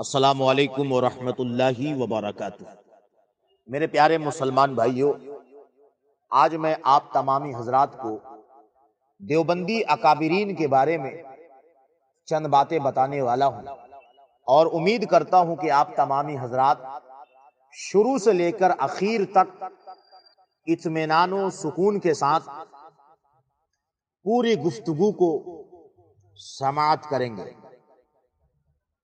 السلام علیکم ورحمۃ اللہ وبرکاتہ۔ میرے پیارے مسلمان بھائیوں، آج میں آپ تمامی حضرات کو دیوبندی اکابرین کے بارے میں چند باتیں بتانے والا ہوں، اور امید کرتا ہوں کہ آپ تمامی حضرات شروع سے لے کر اخیر تک اطمینان و سکون کے ساتھ پوری گفتگو کو سماعت کریں گے۔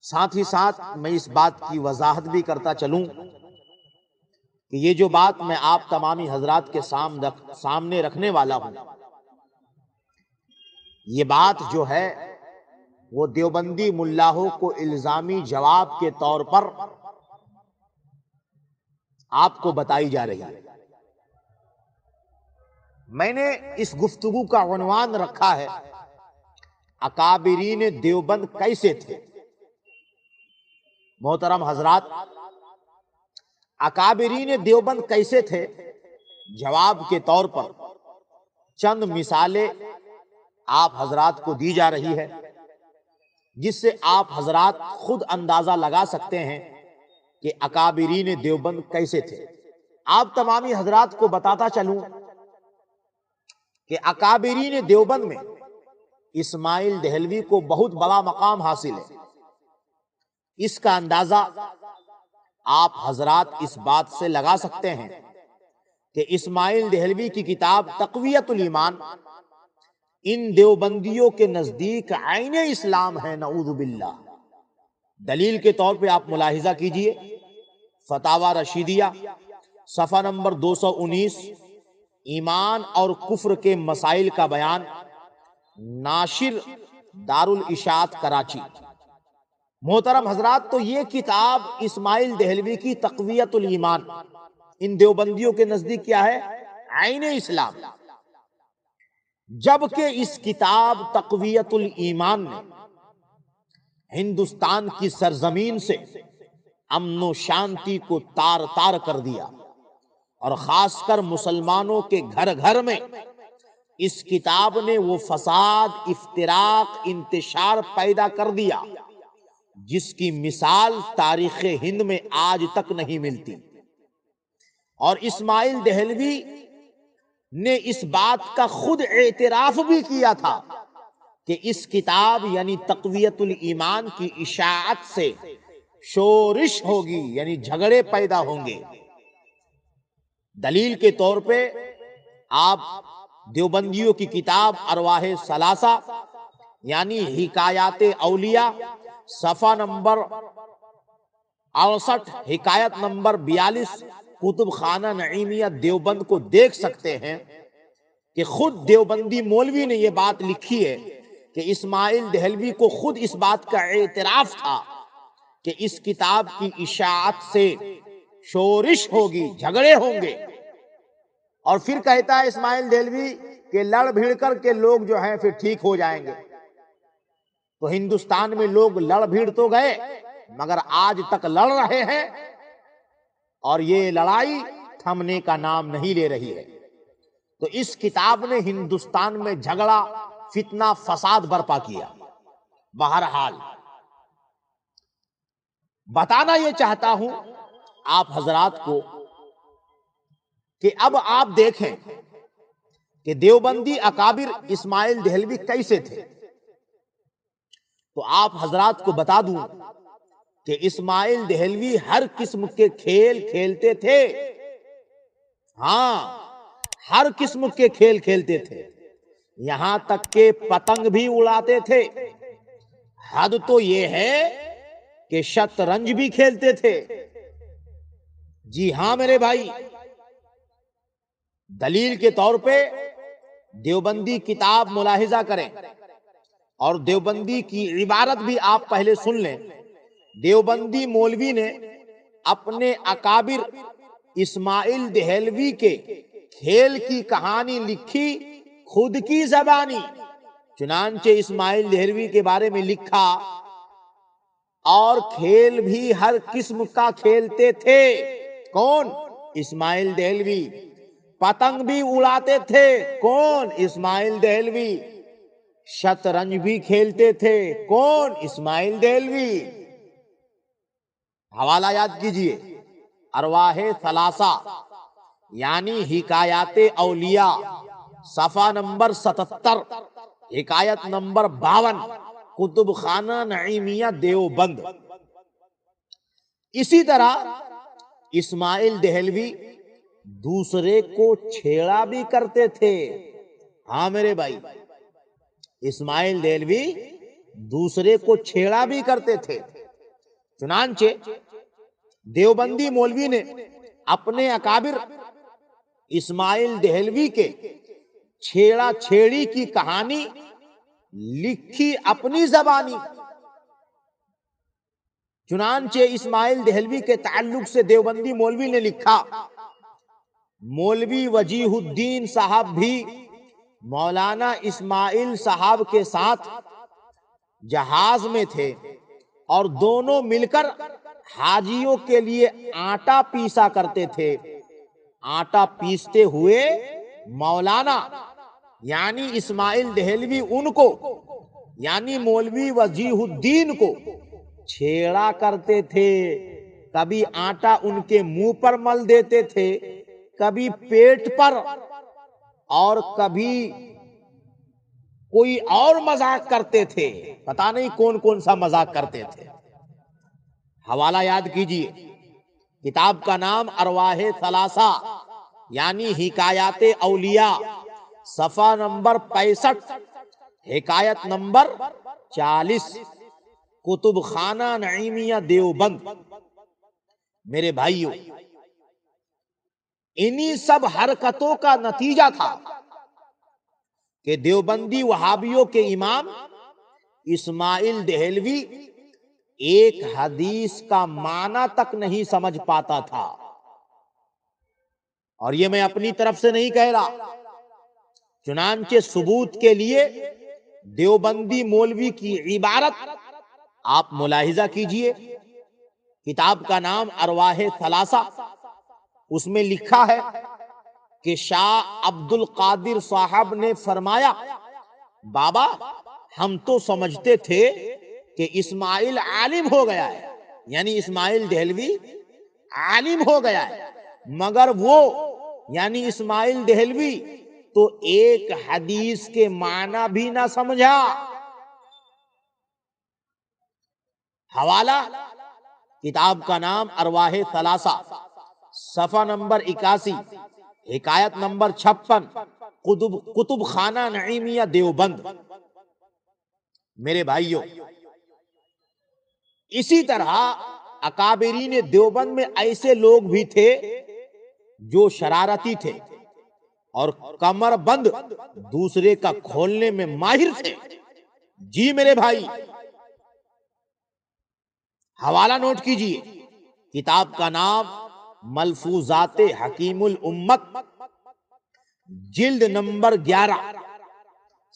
ساتھ ہی ساتھ میں اس بات کی وضاحت بھی کرتا چلوں کہ یہ جو بات میں آپ تمامی حضرات کے سامنے رکھنے والا ہوں، یہ بات جو ہے وہ دیوبندی ملاحوں کو الزامی جواب کے طور پر آپ کو بتائی جا رہی ہے۔ میں نے اس گفتگو کا عنوان رکھا ہے اکابرین دیوبند کیسے تھے۔ محترم حضرات، اکابرین دیوبند کیسے تھے، جواب کے طور پر چند مثالیں آپ حضرات کو دی جا رہی ہے، جس سے آپ حضرات خود اندازہ لگا سکتے ہیں کہ اکابرین دیوبند کیسے تھے۔ آپ تمامی حضرات کو بتاتا چلوں کہ اکابرین دیوبند میں اسماعیل دہلوی کو بہت بڑا مقام حاصل ہے۔ اس کا اندازہ آپ حضرات اس بات سے لگا سکتے ہیں کہ اسماعیل دہلوی کی کتاب تقویت الایمان ان دیوبندیوں کے نزدیک عین اسلام ہے، نعوذ باللہ۔ دلیل کے طور پہ آپ ملاحظہ کیجئے، فتاوی رشیدیہ صفحہ نمبر 219، ایمان اور کفر کے مسائل کا بیان، ناشر دارالاشاعت کراچی۔ محترم حضرات، تو یہ کتاب اسماعیل دہلوی کی تقویت الایمان ان دیوبندیوں کے نزدیک کیا ہے؟ عین اسلام۔ جبکہ اس کتاب تقویت الایمان نے ہندوستان کی سرزمین سے امن و شانتی کو تار تار کر دیا، اور خاص کر مسلمانوں کے گھر گھر میں اس کتاب نے وہ فساد، افتراق، انتشار پیدا کر دیا جس کی مثال تاریخ ہند میں آج تک نہیں ملتی۔ اور اسماعیل دہلوی نے اس بات کا خود اعتراف بھی کیا تھا کہ اس کتاب یعنی تقویت الایمان کی اشاعت سے شورش ہوگی، یعنی جھگڑے پیدا ہوں گے۔ دلیل کے طور پہ آپ دیوبندیوں کی کتاب ارواح ثلاثہ یعنی حکایات اولیاء صفحہ نمبر 68، حکایت نمبر 42، کتب خانہ نعیمیہ دیوبند کو دیکھ سکتے ہیں کہ خود دیوبندی مولوی نے یہ بات لکھی ہے کہ اسماعیل دہلوی کو خود اس بات کا اعتراف تھا کہ اس کتاب کی اشاعت سے شورش ہوگی، جھگڑے ہوں گے۔ اور پھر کہتا ہے اسماعیل دہلوی کہ لڑ بھیڑ کر کے لوگ جو ہیں پھر ٹھیک ہو جائیں گے۔ تو ہندوستان میں لوگ لڑ بھیڑ تو گئے، مگر آج تک لڑ رہے ہیں، اور یہ لڑائی تھمنے کا نام نہیں لے رہی ہے۔ تو اس کتاب نے ہندوستان میں جھگڑا، فتنہ، فساد برپا کیا۔ بہرحال بتانا یہ چاہتا ہوں آپ حضرات کو کہ اب آپ دیکھیں کہ دیوبندی اکابر اسماعیل دہلوی کیسے تھے۔ تو آپ حضرات کو بتا دوں کہ اسماعیل دہلوی ہر قسم کے کھیل کھیلتے تھے۔ ہاں، ہر قسم کے کھیل کھیلتے تھے، یہاں تک کہ پتنگ بھی اڑاتے تھے۔ حد تو یہ ہے کہ شطرنج بھی کھیلتے تھے۔ جی ہاں میرے بھائی، دلیل کے طور پہ دیوبندی کتاب ملاحظہ کریں، اور دیوبندی کی عبارت بھی آپ پہلے سن لیں۔ دیوبندی مولوی نے اپنے اکابر اسماعیل دہلوی کے کھیل کی کہانی لکھی خود کی زبانی۔ چنانچہ اسماعیل دہلوی کے بارے میں لکھا، اور کھیل بھی ہر قسم کا کھیلتے تھے۔ کون؟ اسماعیل دہلوی۔ پتنگ بھی اڑاتے تھے۔ کون؟ اسماعیل دہلوی۔ شطرنج بھی کھیلتے تھے۔ کون؟ اسماعیل دہلوی۔ حوالہ یاد کیجئے، ارواح ثلاثہ یعنی حکایات اولیاء، صفحہ نمبر 77، حکایت نمبر 52، کتب خانہ نعیمیہ دیوبند۔ اسی طرح اسماعیل دہلوی دوسرے کو چھیڑا بھی کرتے تھے۔ ہاں میرے بھائی، اسماعیل دہلوی دوسرے کو چھیڑا بھی کرتے تھے۔ چنانچہ دیوبندی مولوی نے اپنے اکابر اسماعیل دہلوی کے چھیڑا چھیڑی کی کہانی لکھی اپنی زبانی۔ چنانچہ اسماعیل دہلوی کے تعلق سے دیوبندی مولوی نے لکھا، مولوی وجیہ الدین صاحب بھی مولانا اسماعیل صاحب کے ساتھ جہاز میں تھے اور دونوں مل کر حاجیوں کے لیے آٹا پیسا کرتے تھے۔ آٹا پیستے ہوئے مولانا یعنی اسماعیل دہلوی ان کو یعنی مولوی وجیہ الدین کو چھیڑا کرتے تھے۔ کبھی آٹا ان کے منہ پر مل دیتے تھے، کبھی پیٹ پر، اور کبھی کوئی اور مذاق کرتے تھے۔ پتہ نہیں کون کون سا مذاق کرتے تھے۔ حوالہ یاد کیجئے، کتاب کا نام ارواح ثلاثہ یعنی حکایات اولیاء، صفحہ نمبر 65، حکایت نمبر 40، کتب خانہ نعیمیہ دیوبند۔ میرے بھائیوں، انہی سب حرکتوں کا نتیجہ تھا کہ دیوبندی وہابیوں کے امام اسماعیل دہلوی ایک حدیث کا معنی تک نہیں سمجھ پاتا تھا۔ اور یہ میں اپنی طرف سے نہیں کہہ رہا، چنانچہ ثبوت کے لیے دیوبندی مولوی کی عبارت آپ ملاحظہ کیجئے۔ کتاب کا نام ارواح ثلاثہ، اس میں لکھا ہے کہ شاہ عبد القادر صاحب نے فرمایا، بابا ہم تو سمجھتے تھے کہ اسماعیل عالم ہو گیا ہے، یعنی اسماعیل دہلوی عالم ہو گیا ہے، مگر وہ یعنی اسماعیل دہلوی تو ایک حدیث کے معنی بھی نہ سمجھا۔ حوالہ کتاب کا نام ارواح ثلاثہ، صفحہ نمبر 81، حکایت نمبر 56، کتب خانہ نعیمیہ دیوبند۔ میرے بھائیوں، اسی طرح اکابرین دیوبند میں ایسے لوگ بھی تھے جو شرارتی تھے اور کمر بند دوسرے کا کھولنے میں ماہر تھے۔ جی میرے بھائی، حوالہ نوٹ کیجئے، کتاب کا نام ملفوظات حکیم الامت، جلد نمبر 11،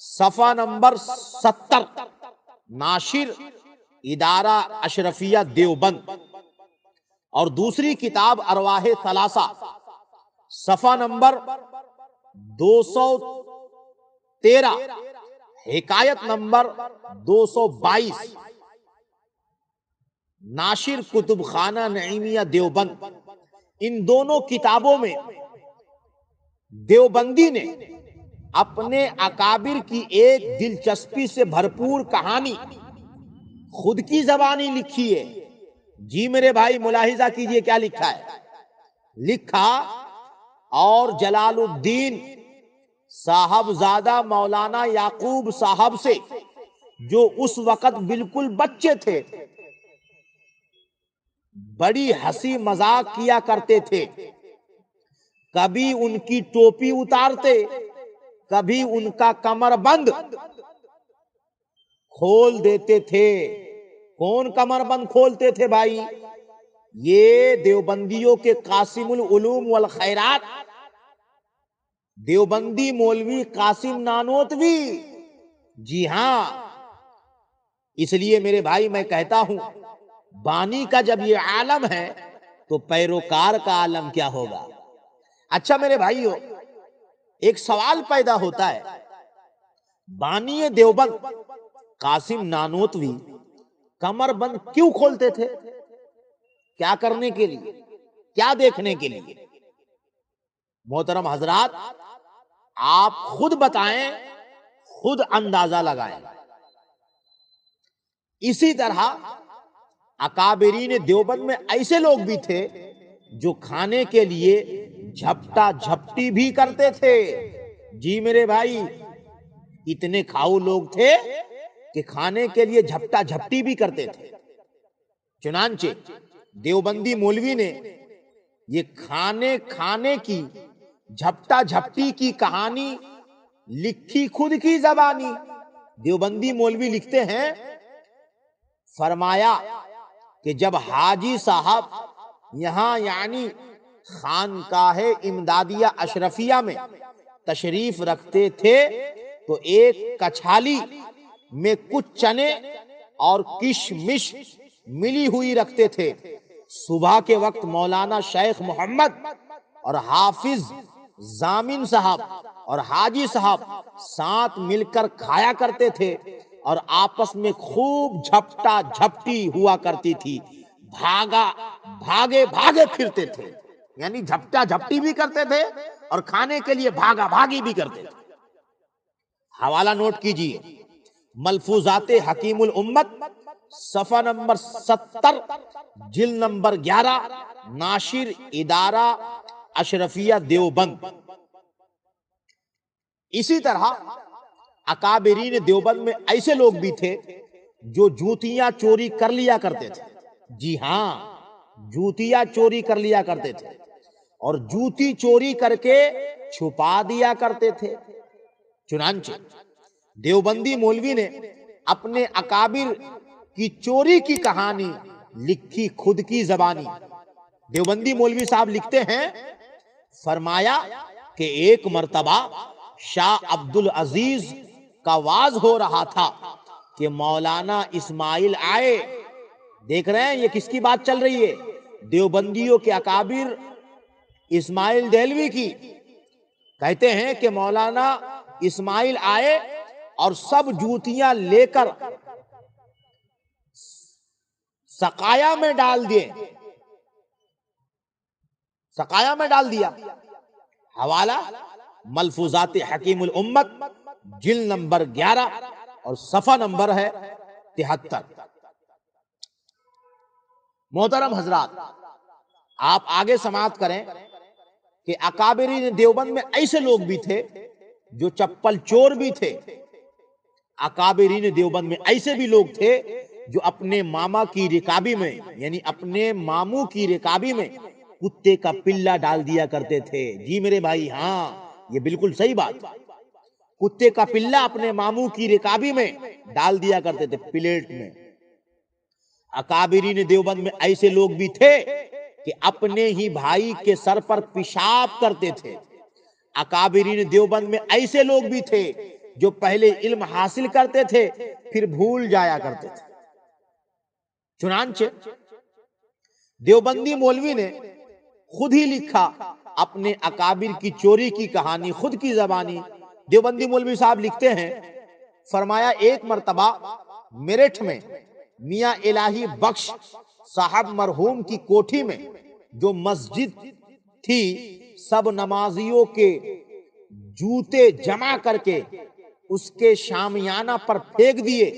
صفحہ نمبر 70، ناشر ادارہ اشرفیہ دیوبند۔ اور دوسری کتاب ارواح ثلاثہ، صفحہ نمبر 213، حکایت نمبر 222، ناشر کتب خانہ نعیمیہ دیوبند۔ ان دونوں کتابوں میں دیوبندی نے اپنے اکابر کی ایک دلچسپی سے بھرپور کہانی خود کی زبانی لکھی ہے۔ جی میرے بھائی ملاحظہ کیجئے کیا لکھا ہے۔ لکھا، اور جلال الدین صاحبزادہ مولانا یعقوب صاحب سے، جو اس وقت بالکل بچے تھے، بڑی ہنسی مذاق کیا کرتے تھے۔ کبھی ان کی ٹوپی اتارتے، کبھی ان کا کمر بند کھول دیتے تھے۔ کون کمر بند کھولتے تھے بھائی؟ یہ دیوبندیوں کے قاسم العلوم والخیرات دیوبندی مولوی قاسم نانوتوی۔ جی ہاں، اس لیے میرے بھائی میں کہتا ہوں، بانی کا جب یہ عالم ہے تو پیروکار کا عالم کیا ہوگا۔ اچھا میرے بھائیو، ایک سوال پیدا ہوتا ہے، بانی دیوبند قاسم نانوتوی کمر بند کیوں کھولتے تھے؟ کیا کرنے کے لیے؟ کیا دیکھنے کے لیے؟ محترم حضرات، آپ خود بتائیں، خود اندازہ لگائیں۔ اسی طرح اکابرین دیوبند میں ایسے لوگ بھی تھے جو کھانے کے لیے جھپٹا جھپٹی بھی کرتے تھے۔ جی میرے بھائی، اتنے کھاؤ لوگ تھے کہ کھانے کے لیے جھپٹا جھپٹی بھی کرتے تھے۔ چنانچہ دیوبندی مولوی نے یہ کھانے کی جھپٹا جھپٹی کی کہانی لکھی خود کی زبانی۔ دیوبندی مولوی لکھتے ہیں، فرمایا کہ جب حاجی صاحب یہاں یعنی خانقاہ امدادیہ اشرفیہ میں تشریف رکھتے تھے تو ایک کچھالی میں کچھ چنے اور کشمش ملی ہوئی رکھتے تھے۔ صبح کے وقت مولانا شیخ محمد اور حافظ ضامن صاحب اور حاجی صاحب ساتھ مل کر کھایا کرتے تھے اور آپس میں خوب جھپٹا جھپٹی ہوا کرتی تھی، بھاگے بھاگے پھرتے تھے۔ یعنی جھپٹا جھپٹی بھی کرتے تھے اور کھانے کے لیے بھاگا بھاگی بھی کرتے تھے۔ حوالہ نوٹ کیجئے، ملفوظات حکیم الامت، صفحہ نمبر 70، جلد نمبر 11، ناشر ادارہ اشرفیہ دیوبند۔ اسی طرح اکابرین دیوبند میں ایسے لوگ بھی تھے جو جوتیاں چوری کر لیا کرتے تھے۔ جی ہاں، جوتیاں چوری کر لیا کرتے تھے اور جوتی چوری کر کے چھپا دیا کرتے تھے۔ چنانچہ دیوبندی مولوی نے اپنے اکابر کی چوری کی کہانی لکھی خود کی زبانی۔ دیوبندی مولوی صاحب لکھتے ہیں، فرمایا کہ ایک مرتبہ شاہ عبد العزیز کا واز ہو رہا تھا کہ مولانا اسماعیل آئے۔ دیکھ رہے ہیں یہ کس کی بات چل رہی ہے؟ دیوبندیوں کے اکابر اسماعیل دہلوی کی۔ کہتے ہیں کہ مولانا اسماعیل آئے اور سب جوتیاں لے کر سقایا میں ڈال دیے، سقایا میں ڈال دیا۔ حوالہ ملفوظات حکیم الامت، جلد نمبر 11 اور صفحہ نمبر ہے 73۔ محترم حضرات، آپ آگے سماعت کریں کہ اکابرین دیوبند میں ایسے لوگ بھی تھے جو چپل چور بھی تھے۔ اکابرین دیوبند میں ایسے بھی لوگ تھے جو اپنے ماما کی رکابی میں یعنی اپنے ماموں کی رکابی میں کتے کا پلہ ڈال دیا کرتے تھے۔ جی میرے بھائی، ہاں یہ بالکل صحیح بات۔ کتے کا پلہ اپنے ماموں کی رکابی میں ڈال دیا کرتے تھے، پلیٹ میں۔ اکابرین دیوبند میں ایسے لوگ بھی تھے کہ اپنے ہی بھائی کے سر پر پیشاب کرتے تھے۔ اکابرین دیوبند میں ایسے لوگ بھی تھے جو پہلے علم حاصل کرتے تھے پھر بھول جایا کرتے تھے۔ چنانچہ دیوبندی مولوی نے خود ہی لکھا اپنے اکابر کی چوری کی کہانی خود کی زبانی۔ دیوبندی مولوی صاحب لکھتے ہیں، فرمایا ایک مرتبہ میرٹھ میں میاں الہی بخش صاحب مرحوم کی کوٹھی میں جو مسجد تھی، سب نمازیوں کے جوتے جمع کر کے اس کے شامیانہ پر پھینک دیے۔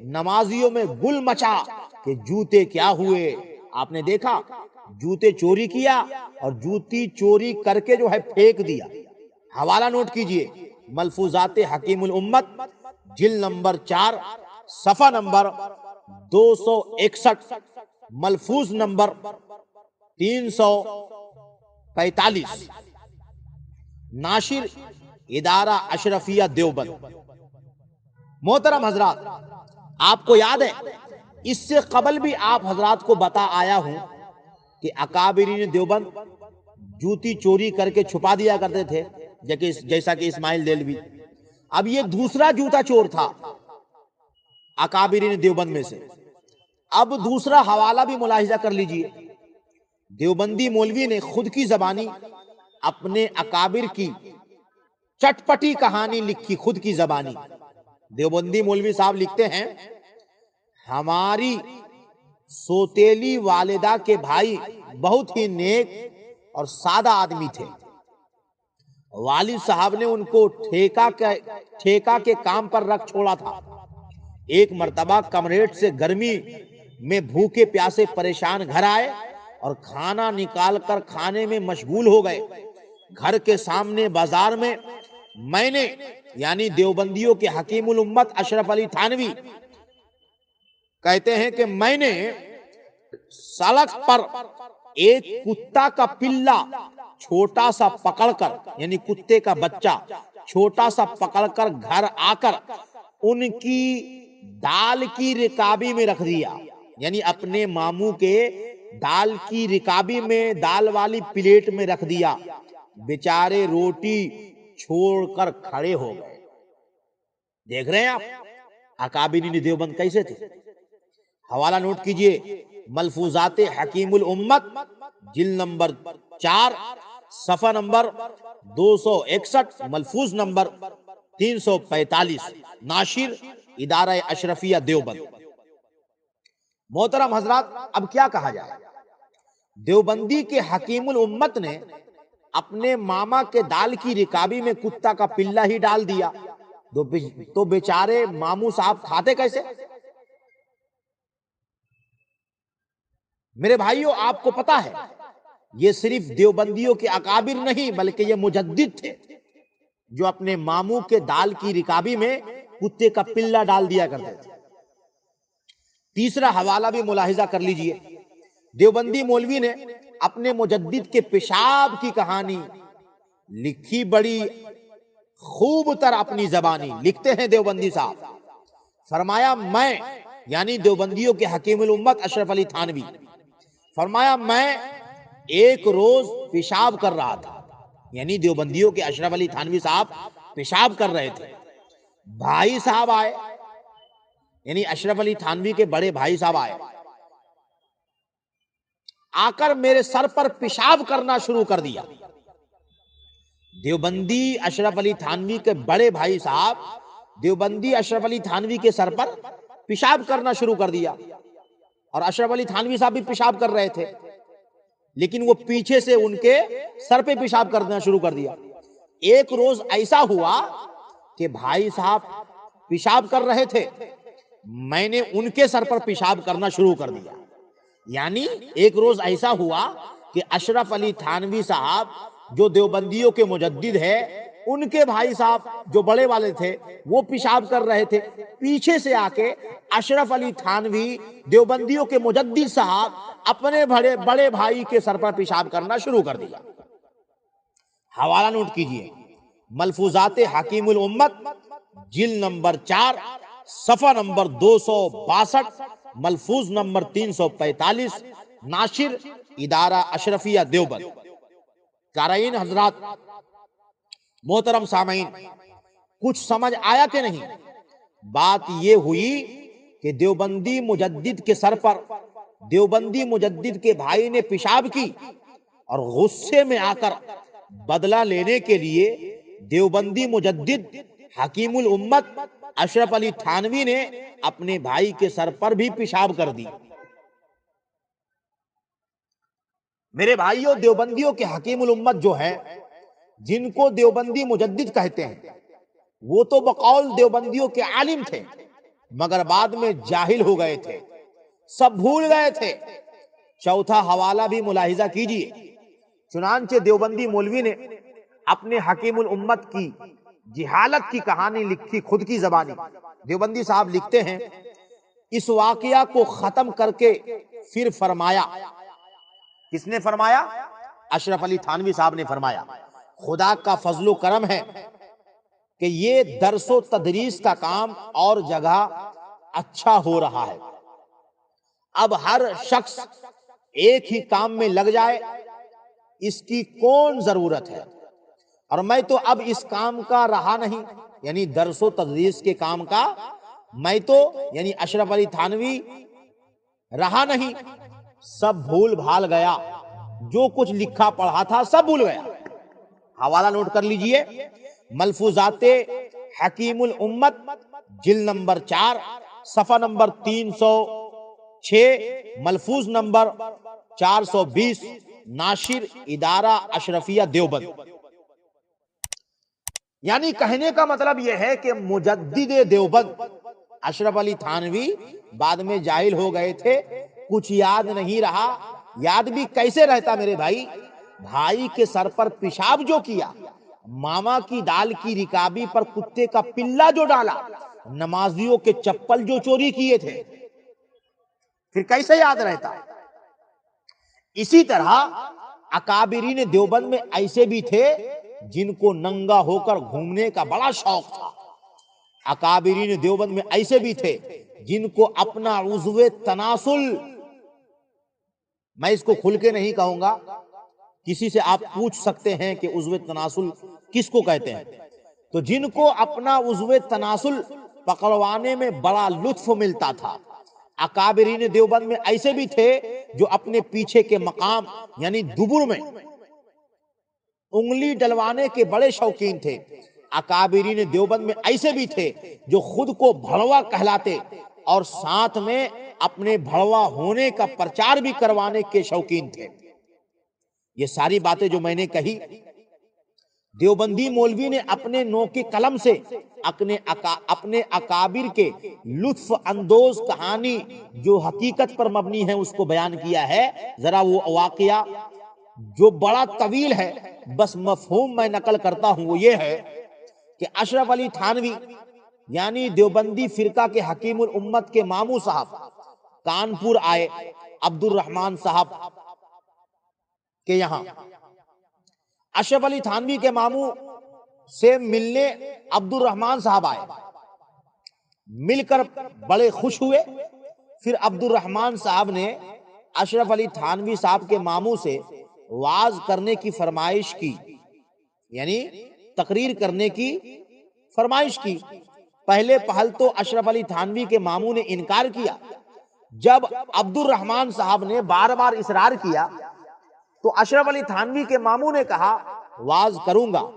نمازیوں میں گل مچا کہ جوتے کیا ہوئے۔ آپ نے دیکھا، جوتے چوری کیا اور جوتی چوری کر کے جو ہے پھینک دیا۔ حوالہ نوٹ کیجئے، ملفوظات حکیم الامت، جلد نمبر 4، صفحہ نمبر 261، ملفوظ نمبر 345، ناشر ادارہ اشرفیہ دیوبند۔ محترم حضرات، آپ کو یاد ہے اس سے قبل بھی آپ حضرات کو بتا آیا ہوں کہ اکابرین دیوبند جوتی چوری کر کے چھپا دیا کرتے تھے، جیسا کہ اسماعیل دہلوی۔ اب یہ دوسرا جوتا چور تھا اکابرین دیوبند میں سے۔ اب دوسرا حوالہ بھی ملاحظہ کر لیجئے۔ دیوبندی مولوی نے خود کی زبانی اپنے اکابر کی چٹپٹی کہانی لکھی خود کی زبانی۔ دیوبندی مولوی صاحب لکھتے ہیں، ہماری سوتیلی والدہ کے بھائی بہت ہی نیک اور سادہ آدمی تھے۔ والد صاحب نے ان کو ٹھیکہ کے کام پر رکھ چھوڑا تھا۔ ایک مرتبہ کمریٹ سے گرمی میں بھوکے پیاسے پریشان گھر آئے اور کھانا نکال کر کھانے میں مشغول ہو گئے۔ گھر کے سامنے بازار میں نے یعنی دیوبندیوں کے حکیم الامت اشرف علی تھانوی کہتے ہیں کہ میں نے سڑک پر ایک کتا کا پلہ چھوٹا سا پکڑ کر یعنی کتے کا بچہ چھوٹا سا پکڑ کر گھر آ کر ان کی دال کی رکابی میں رکھ دیا، یعنی اپنے ماموں کے دال کی رکابی میں دال والی پلیٹ میں رکھ دیا۔ بیچارے روٹی چھوڑ کر کھڑے ہو گئے۔ دیکھ رہے ہیں آپ اکابرین دیوبند کیسے تھے؟ حوالہ نوٹ کیجئے، ملفوظات حکیم الامت جلد نمبر 4 صفحہ نمبر 261، ملفوظ نمبر 345، ناشر ادارہ اشرفیہ دیوبند۔ محترم حضرات، اب کیا کہا جائے؟ دیوبندی کے حکیم الامت نے اپنے ماما کے دال کی رکابی میں کتا کا پلہ ہی ڈال دیا تو بیچارے ماموں صاحب کھاتے کیسے؟ میرے بھائیوں، آپ کو پتا ہے یہ صرف دیوبندیوں کے اکابر نہیں بلکہ یہ مجدد تھے جو اپنے ماموں کے دال کی رکابی میں کتے کا پلہ ڈال دیا کرتے تھے۔ تیسرا حوالہ بھی ملاحظہ کر لیجئے، دیوبندی مولوی نے اپنے مجدد کے پیشاب کی کہانی لکھی، بڑی خوب تر اپنی زبانی لکھتے ہیں دیوبندی صاحب۔ فرمایا میں یعنی دیوبندیوں کے حکیم الامت اشرف علی تھانوی، فرمایا میں ایک روز پیشاب کر رہا تھا، یعنی دیوبندیوں کے اشرف علی تھانوی صاحب پیشاب کر رہے تھے۔ بھائی صاحب آئے، یعنی اشرف علی تھانوی کے بڑے بھائی صاحب آئے، آ کر میرے سر پر پیشاب کرنا شروع کر دیا۔ دیوبندی اشرف علی تھانوی کے بڑے بھائی صاحب دیوبندی اشرف علی تھانوی کے سر پر پیشاب کرنا شروع کر دیا، اور اشرف علی تھانوی صاحب بھی پیشاب کر رہے تھے، لیکن وہ پیچھے سے ان کے سر پہ پیشاب کرنا شروع کر دیا۔ ایک روز ایسا ہوا کہ بھائی صاحب پیشاب کر رہے تھے، میں نے ان کے سر پر پیشاب کرنا شروع کر دیا۔ یعنی ایک روز ایسا ہوا کہ اشرف علی تھانوی صاحب جو دیوبندیوں کے مجدد ہے، ان کے بھائی صاحب جو بڑے والے تھے وہ پیشاب کر رہے تھے، پیچھے سے آ کے اشرف علی تھانوی دیوبندیوں کے مجدد صاحب اپنے بڑے بھائی کے سر پر پیشاب کرنا شروع کر دیا۔ حوالہ نوٹ کیجئے، ملفوظات حکیم الامت جلد نمبر 4 صفحہ نمبر 262، ملفوظ نمبر 345، ناشر ادارہ اشرفیہ دیوبند۔ قارئین حضرات، محترم سامعین، کچھ سمجھ آیا کہ نہیں؟ بات یہ ہوئی کہ دیوبندی مجدد کے سر پر دیوبندی مجدد کے بھائی نے پیشاب کی، اور غصے میں آ کر بدلہ لینے کے لیے دیوبندی مجدد حکیم الامت اشرف علی تھانوی نے اپنے بھائی کے سر پر بھی پیشاب کر دی۔ میرے بھائیوں، دیوبندیوں کے حکیم الامت جو ہے، جن کو دیوبندی مجدد کہتے ہیں، وہ تو بقول دیوبندیوں کے عالم تھے، مگر بعد میں جاہل ہو گئے تھے، سب بھول گئے تھے۔ چوتھا حوالہ بھی ملاحظہ کیجئے، چنانچہ دیوبندی مولوی نے اپنے حکیم الامت کی جہالت کی کہانی لکھی خود کی زبانی۔ دیوبندی صاحب لکھتے ہیں، اس واقعہ کو ختم کر کے پھر فرمایا، کس نے فرمایا؟ اشرف علی تھانوی صاحب نے فرمایا، خدا کا فضل و کرم ہے کہ یہ درس و تدریس کا کام اور جگہ اچھا ہو رہا ہے۔ اب ہر شخص ایک ہی کام میں لگ جائے، اس کی کون ضرورت ہے؟ اور میں تو اب اس کام کا رہا نہیں، یعنی درس و تدریس کے کام کا میں تو یعنی اشرف علی تھانوی رہا نہیں، سب بھول بھال گیا، جو کچھ لکھا پڑھا تھا سب بھول گیا۔ حوالہ نوٹ کر لیجئے، ملفوظات حکیم الامت جلد نمبر 4 صفحہ نمبر 6 ملفوظ نمبر 420 ناشر ادارہ اشرفیہ دیوبند۔ یعنی کہنے کا مطلب یہ ہے کہ مجدد دیوبند اشرف علی تھانوی بعد میں جاہل ہو گئے تھے، کچھ یاد نہیں رہا۔ یاد بھی کیسے رہتا میرے بھائی؟ بھائی کے سر پر پیشاب جو کیا، ماما کی دال کی رکابی پر کتے کا پلا جو ڈالا، نمازیوں کے چپل جو چوری کیے تھے، پھر کیسے یاد رہتا؟ اسی طرح اکابرین دیوبند میں ایسے بھی تھے جن کو ننگا ہو کر گھومنے کا بڑا شوق تھا۔ اکابرین دیوبند میں ایسے بھی تھے جن کو اپنا عضو تناسل، میں اس کو کھل کے نہیں کہوں گا، کسی سے آپ پوچھ سکتے ہیں کہ عضو تناسل کس کو کہتے ہیں، تو جن کو اپنا عضو تناسل پکڑوانے میں بڑا لطف ملتا تھا۔ اکابرین دیوبند میں ایسے بھی تھے جو اپنے پیچھے کے مقام یعنی دبر میں انگلی ڈلوانے کے بڑے شوقین تھے۔ اکابرین دیوبند میں ایسے بھی تھے جو خود کو بھڑوا کہلاتے اور ساتھ میں اپنے بھڑوا ہونے کا پرچار بھی کروانے کے شوقین تھے۔ یہ ساری باتیں جو میں نے کہی، دیوبندی مولوی نے اپنے نوک قلم سے اپنے اکابر کے لطف اندوز کہانی جو حقیقت پر مبنی ہے اس کو بیان کیا ہے۔ ذرا وہ واقعہ جو بڑا طویل ہے، بس مفہوم میں نقل کرتا ہوں، وہ یہ ہے کہ اشرف علی تھانوی یعنی دیوبندی فرقہ کے حکیم الامت کے ماموں صاحب کانپور آئے عبد الرحمان صاحب کے یہاں۔ اشرف علی تھانوی کے ماموں سے ملنے عبد الرحمان صاحب آئے، مل کر بڑے خوش ہوئے۔ پھر عبد الرحمان صاحب نے اشرف علی تھانوی صاحب کے ماموں سے وعظ کرنے کی فرمائش کی، یعنی تقریر کرنے کی فرمائش کی۔ پہلے پہل تو اشرف علی تھانوی کے ماموں نے انکار کیا۔ جب عبد الرحمان صاحب نے بار بار اصرار کیا تو اشرف علی تھانوی کے ماموں نے کہا وعظ کروں گا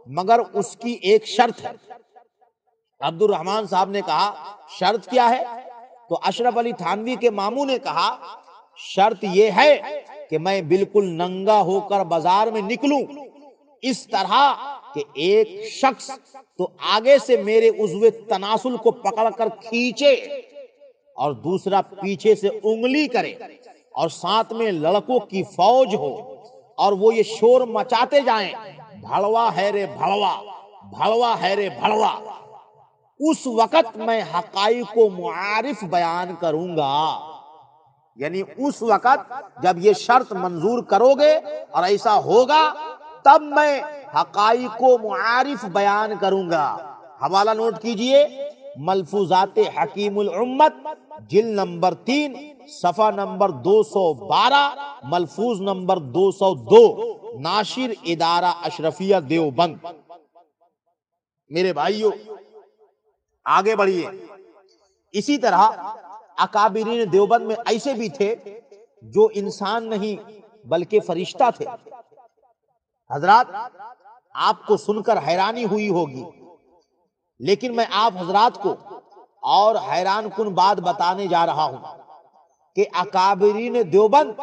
مگر اس کی ایک شرط ہے۔ عبد الرحمان صاحب نے کہا شرط کیا ہے؟ تو اشرف علی تھانوی کے ماموں نے کہا شرط یہ ہے کہ میں بالکل ننگا ہو کر بازار میں نکلوں، اس طرح کہ ایک شخص تو آگے سے میرے عضو تناسل کو پکڑ کر کھینچے اور دوسرا پیچھے سے انگلی کرے، اور ساتھ میں لڑکوں کی فوج ہو اور وہ یہ شور مچاتے جائیں بھڑوا ہے رے بھڑوا، بھڑوا ہے رے بھڑوا۔ اس وقت میں حقائق کو معارف بیان کروں گا، یعنی اس وقت جب یہ شرط منظور کرو گے اور ایسا ہوگا تب میں حقائق کو معارف بیان کروں گا۔ حوالہ نوٹ کیجئے، ملفوظات حکیم الامت جلد نمبر 3 صفحہ نمبر 212 ملفوظ نمبر 202 ناشر ادارہ اشرفیہ دیوبند۔ میرے بھائیو آگے بڑھیے۔ اسی طرح اکابرین دیوبند میں ایسے بھی تھے جو انسان نہیں بلکہ فرشتہ تھے۔ حضرات آپ کو سن کر حیرانی ہوئی ہوگی، لیکن میں آپ حضرات کو اور حیران کن بات بتانے جا رہا ہوں کہ اکابرین دیوبند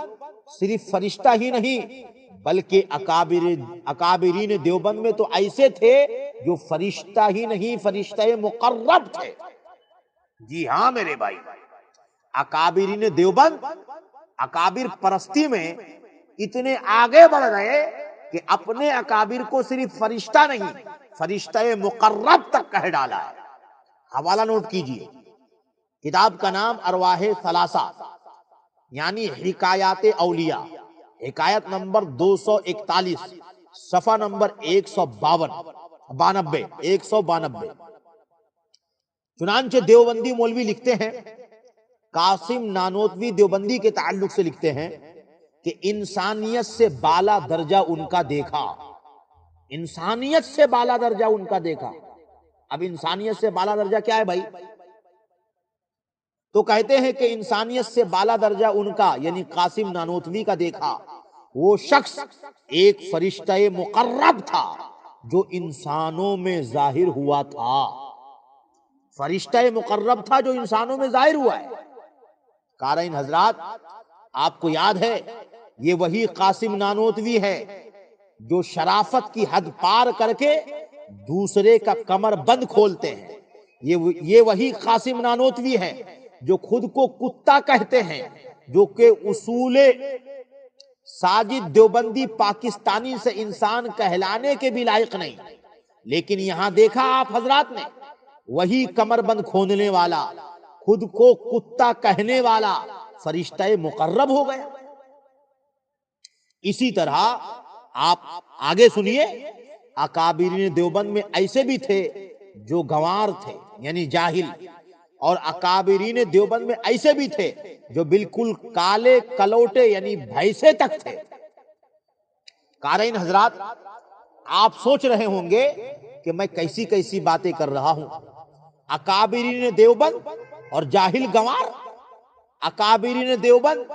صرف فرشتہ ہی نہیں بلکہ اکابرین دیوبند میں تو ایسے تھے جو فرشتہ ہی نہیں، فرشتہ مقرب تھے۔ جی ہاں میرے بھائی، اکابرین دیوبند اکابر پرستی میں اتنے آگے بڑھ گئے کہ اپنے اکابر کو صرف فرشتہ نہیں فرشتہ مقرب تک کہہ ڈالا ہے۔ حوالہ نوٹ کیجئے، کتاب کا نام ارواح ثلاثہ یعنی حکایات اولیاء، حکایت نمبر 241 صفحہ نمبر 192۔ چنانچہ دیوبندی مولوی لکھتے ہیں، قاسم نانوتوی دیوبندی کے تعلق سے لکھتے ہیں کہ انسانیت سے بالا درجہ ان کا دیکھا، انسانیت سے بالا درجہ ان کا دیکھا۔ اب انسانیت سے بالا درجہ کیا ہے بھائی؟ تو کہتے ہیں کہ انسانیت سے بالا درجہ ان کا یعنی قاسم نانوتوی کا دیکھا وہ شخص ایک فرشتہ مقرب تھا جو انسانوں میں ظاہر ہوا تھا۔ فرشتہ مقرب تھا جو انسانوں میں ظاہر ہوا ہے۔ قارئین حضرات، آپ کو یاد ہے یہ وہی قاسم نانوتوی ہے جو شرافت کی حد پار کر کے دوسرے کا کمر بند کھولتے ہیں۔ یہ وہی قاسم نانوتوی ہے جو خود کو کتا کہتے ہیں، جو کہ اصول ساجد دیوبندی پاکستانی سے انسان کہلانے کے بھی لائق نہیں، لیکن یہاں دیکھا آپ حضرات نے، وہی کمر بند کھولنے والا، خود کو کتا کہنے والا فرشتہ مقرب ہو گیا۔ اسی طرح آپ آگے سنیے، اکابرین دیوبند میں ایسے بھی تھے جو گنوار تھے یعنی جاہل، اور اکابرین دیوبند میں ایسے بھی تھے جو بالکل کالے کلوٹے یعنی بھینسے تک تھے۔ قارئین حضرات، آپ سوچ رہے ہوں گے کہ میں کیسی کیسی باتیں کر رہا ہوں، اکابرین دیوبند اور جاہل گنوار، اکابرین دیوبند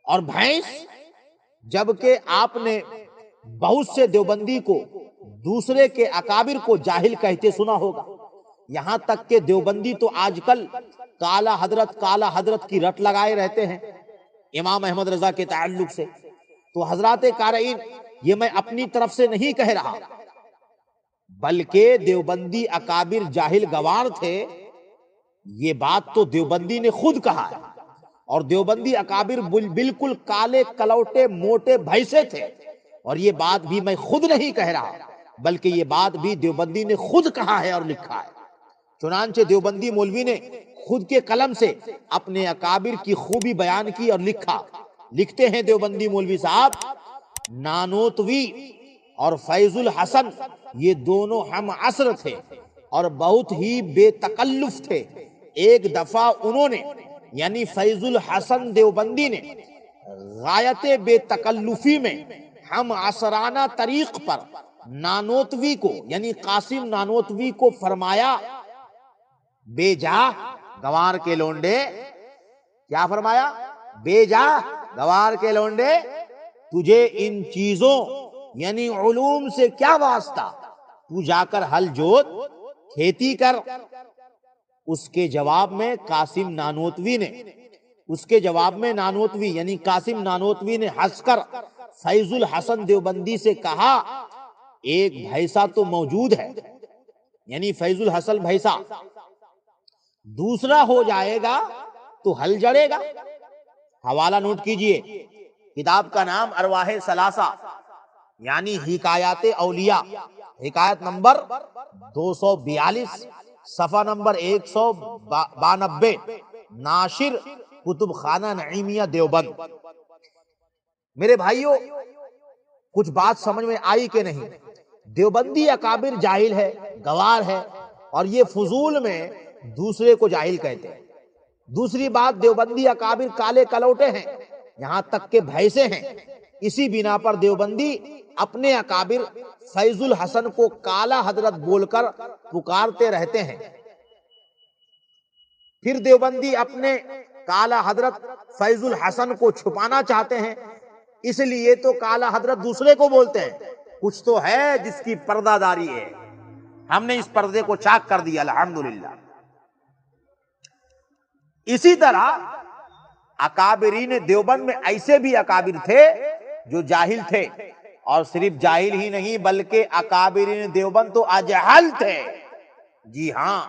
اور بھینس، جبکہ آپ نے بہت سے دیوبندی کو دوسرے کے اکابر کو جاہل کہتے سنا ہوگا۔ یہاں تک کہ دیوبندی تو آج کل کالا حضرت کی رٹ لگائے رہتے ہیں امام احمد رضا کے تعلق سے۔ تو حضرات قارئین، یہ میں اپنی طرف سے نہیں کہہ رہا، بلکہ دیوبندی اکابر جاہل گوار تھے، یہ بات تو دیوبندی نے خود کہا ہے، اور دیوبندی اکابر بالکل کالے کلوٹے موٹے بھینسے تھے، اور یہ بات بھی میں خود نہیں کہہ رہا، بلکہ یہ بات بھی دیوبندی نے خود کہا ہے اور لکھا ہے۔ چنانچہ دیوبندی مولوی نے خود کے قلم سے اپنے اکابر کی خوبی بیان کی اور لکھا۔ لکھتے ہیں دیوبندی مولوی صاحب، نانوتوی اور فیض الحسن یہ دونوں ہم عصر تھے اور بہت ہی بے تکلف تھے۔ ایک دفعہ انہوں نے یعنی فیض الحسن دیوبندی نے غایت بے تکلفی میں ہم عصرانہ طریق پر نانوتوی کو یعنی قاسم نانوتوی کو فرمایا، بے جا گوار کے لونڈے، کیا فرمایا؟ بے جا گوار کے لونڈے، تجھے ان چیزوں یعنی علوم سے کیا واسطہ، تو جا کر ہل جوت کھیتی کر۔ اس کے جواب میں قاسم نانوتوی یعنی قاسم نانوتوی نے ہنس کر فیض الحسن دیوبندی سے کہا، ایک بھینسا تو موجود ہے یعنی فیض الحسن بھینسا، دوسرا ہو جائے گا تو ہل جڑے گا۔ حوالہ نوٹ کیجئے، کتاب کا نام ارواح ثلاثہ یعنی حکایات اولیاء، حکایت نمبر 242، صفحہ نمبر 192، ناشر کتب خانہ نعیمیہ دیوبند۔ میرے بھائیوں، کچھ بات سمجھ میں آئی کہ نہیں؟ دیوبندی اکابر جاہل ہے، گوار ہے، اور یہ فضول میں دوسرے کو جاہل کہتے ہیں۔ دوسری بات، دیوبندی اکابر کالے کلوٹے ہیں، یہاں تک کہ بھینسے ہیں۔ اسی بنا پر دیوبندی اپنے اکابر فیض الحسن کو کالا حضرت بول کر پکارتے رہتے ہیں۔ پھر دیوبندی اپنے کالا حضرت فیض الحسن کو چھپانا چاہتے ہیں، اس لیے تو کالا حضرت دوسرے کو بولتے ہیں۔ کچھ تو ہے جس کی پردہ داری ہے، ہم نے اس پردے کو چاک کر دیا الحمدللہ۔ اسی طرح اکابرین دیوبند میں ایسے بھی اکابر تھے جو جاہل تھے، اور صرف جاہل ہی نہیں بلکہ اکابرین دیوبند تو اجہل تھے۔ جی ہاں،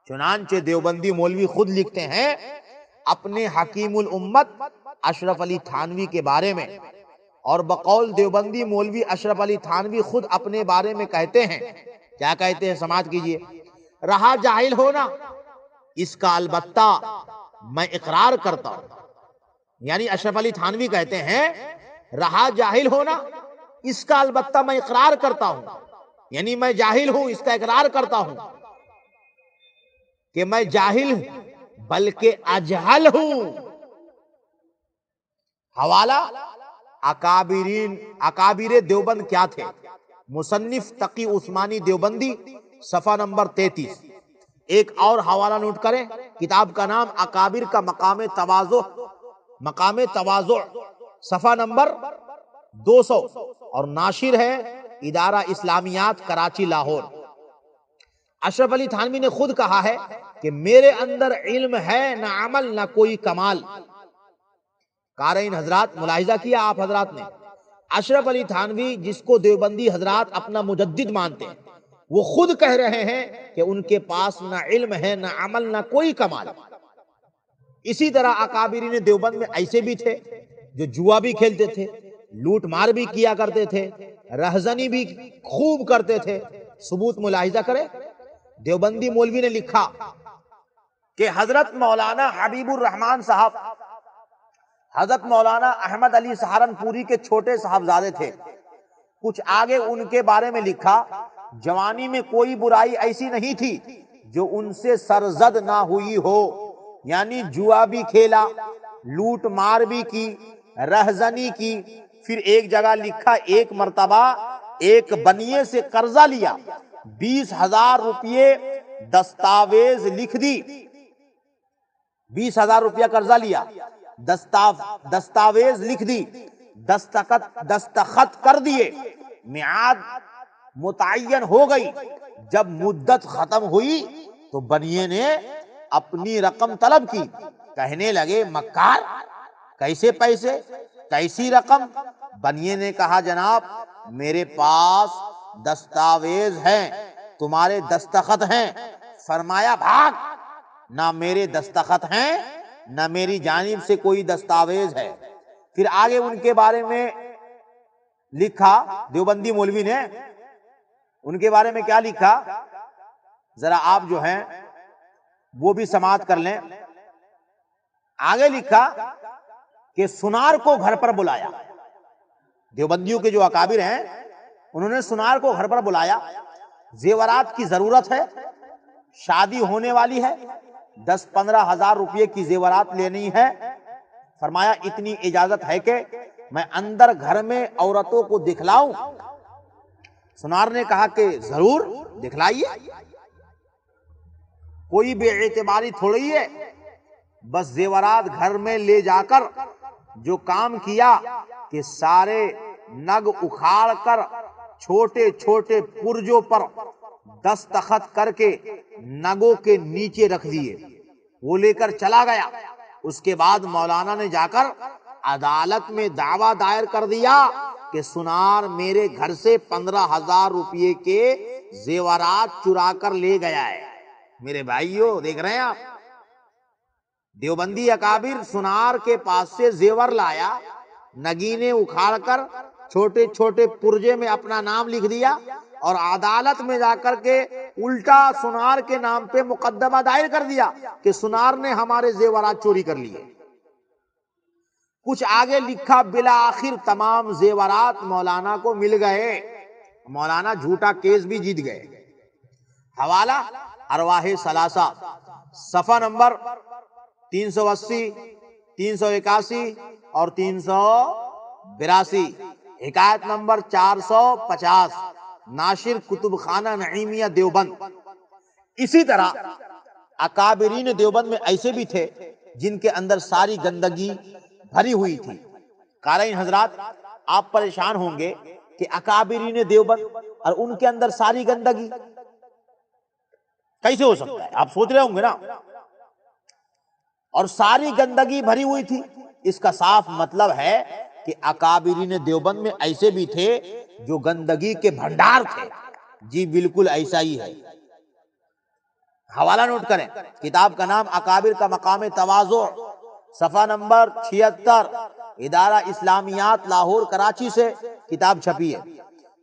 چنانچہ دیوبندی مولوی خود لکھتے ہیں اپنے حکیم الامت اشرف علی تھانوی کے بارے میں، اور بقول دیوبندی مولوی اشرف علی تھانوی خود اپنے بارے میں کہتے ہیں، کیا کہتے ہیں سماعت کیجئے، رہا جاہل ہونا اس کا البتہ میں اقرار کرتا ہوں، یعنی اشرف علی تھانوی کہتے ہیں رہا جاہل ہونا اس کا البتہ میں اقرار کرتا ہوں، یعنی میں جاہل ہوں اس کا اقرار کرتا ہوں کہ میں جاہل بلکہ اجہل ہوں۔ حوالہ اکابر دیوبند کیا تھے، مصنف تقی عثمانی دیوبندی، صفحہ نمبر 33۔ ایک اور حوالہ نوٹ کریں، کتاب کا نام اکابر کا مقام تواضع، صفحہ نمبر 200، اور ناشر ہے ادارہ اسلامیات کراچی لاہور۔ اشرف علی تھانوی نے خود کہا ہے کہ میرے اندر علم ہے نہ عمل نہ کوئی کمال۔ قارئین حضرات ملاحظہ کیا آپ حضرات نے، اشرف علی تھانوی جس کو دیوبندی حضرات اپنا مجدد مانتے ہیں، وہ خود کہہ رہے ہیں کہ ان کے پاس نہ علم ہے نہ عمل نہ کوئی کمال۔ اسی طرح اکابرین دیوبند میں ایسے بھی تھے جو جوا بھی کھیلتے تھے، لوٹ مار بھی کیا کرتے تھے، رہزنی بھی خوب کرتے تھے۔ ثبوت ملاحظہ کرے، دیوبندی مولوی نے لکھا کہ حضرت مولانا حبیب الرحمان صاحب حضرت مولانا احمد علی سہارنپوری کے چھوٹے صاحبزادے تھے۔ کچھ آگے ان کے بارے میں لکھا، جوانی میں کوئی برائی ایسی نہیں تھی جو ان سے سرزد نہ ہوئی ہو، یعنی جوا بھی کھیلا، لوٹ مار بھی کی، رہزنی کی۔ پھر ایک جگہ لکھا ایک مرتبہ ایک بنیے سے قرضہ لیا، 20,000 روپیے دستاویز لکھ دی، 20,000 روپیہ قرضہ لیا، دستاویز لکھ دی، دستخط کر دیے، میعاد متعین ہو گئی۔ جب مدت ختم ہوئی تو بنیے نے اپنی رقم طلب کی، کہنے لگے مکار، کیسے پیسے، کیسی رقم؟ بنیے نے کہا جناب میرے پاس دستاویز ہیں، تمہارے دستخط ہیں۔ فرمایا بھاگ، نہ میرے دستخط ہیں نہ میری جانب سے کوئی دستاویز ہے۔ پھر آگے ان کے بارے میں لکھا دیوبندی مولوی نے، ان کے بارے میں کیا لکھا ذرا آپ جو ہیں وہ بھی سماعت کر لیں۔ آگے لکھا کہ سنار کو گھر پر بلایا، دیوبندیوں کے جو اکابر ہیں انہوں نے سنار کو گھر پر بلایا، زیورات کی ضرورت ہے، شادی ہونے والی ہے، 10-15 ہزار روپے کی زیورات لینی ہے۔ فرمایا اتنی اجازت ہے کہ میں اندر گھر میں عورتوں کو دکھلاؤں؟ سنار نے کہا کہ ضرور دکھلائیے، کوئی بے اعتباری تھوڑی ہے، بس زیورات گھر میں لے جا کر جو کام کیا کہ سارے نگ اکھاڑ کر چھوٹے چھوٹے پرجوں پر دستخط کر کے نگوں کے نیچے رکھ دیے، وہ لے کر چلا گیا۔ اس کے بعد مولانا نے جا کر عدالت میں دعویٰ دائر کر دیا کہ سنار میرے گھر سے 15,000 روپے کے زیورات چرا کر لے گیا ہے۔ میرے بھائیوں دیکھ رہے ہیں آپ، دیوبندی اکابر سنار کے پاس سے زیور لایا، نگینے اکھاڑ کر چھوٹے چھوٹے پرجے میں اپنا نام لکھ دیا، اور عدالت میں جا کر کے الٹا سنار کے نام پہ مقدمہ دائر کر دیا کہ سنار نے ہمارے زیورات چوری کر لیے۔ کچھ آگے لکھا بالآخر تمام زیورات مولانا کو مل گئے، مولانا جھوٹا کیس بھی جیت گئے۔ حوالہ ارواح ثلاثہ، صفحہ نمبر 380، 381 اور 382، حکایت نمبر 450، ناشر کتب خانہ نعیمیہ دیوبند۔ اسی طرح اکابرین دیوبند میں ایسے بھی تھے جن کے اندر ساری گندگی بھری ہوئی تھی۔ قارئین حضرات آپ پریشان ہوں گے کہ اکابرین دیوبند اور ان کے اندر ساری گندگی کیسے ہو سکتا ہے، آپ سوچ رہے ہوں گے نا، اور ساری گندگی بھری ہوئی تھی۔ اس کا صاف مطلب ہے کہ اکابرین دیوبند میں ایسے بھی تھے جو گندگی کے بھنڈار تھے۔ جی بالکل ایسا ہی ہے۔ حوالہ نوٹ کریں، کتاب کا نام اکابر کا مقام تواضع، صفحہ نمبر 76، ادارہ اسلامیات لاہور کراچی سے کتاب چھپی ہے۔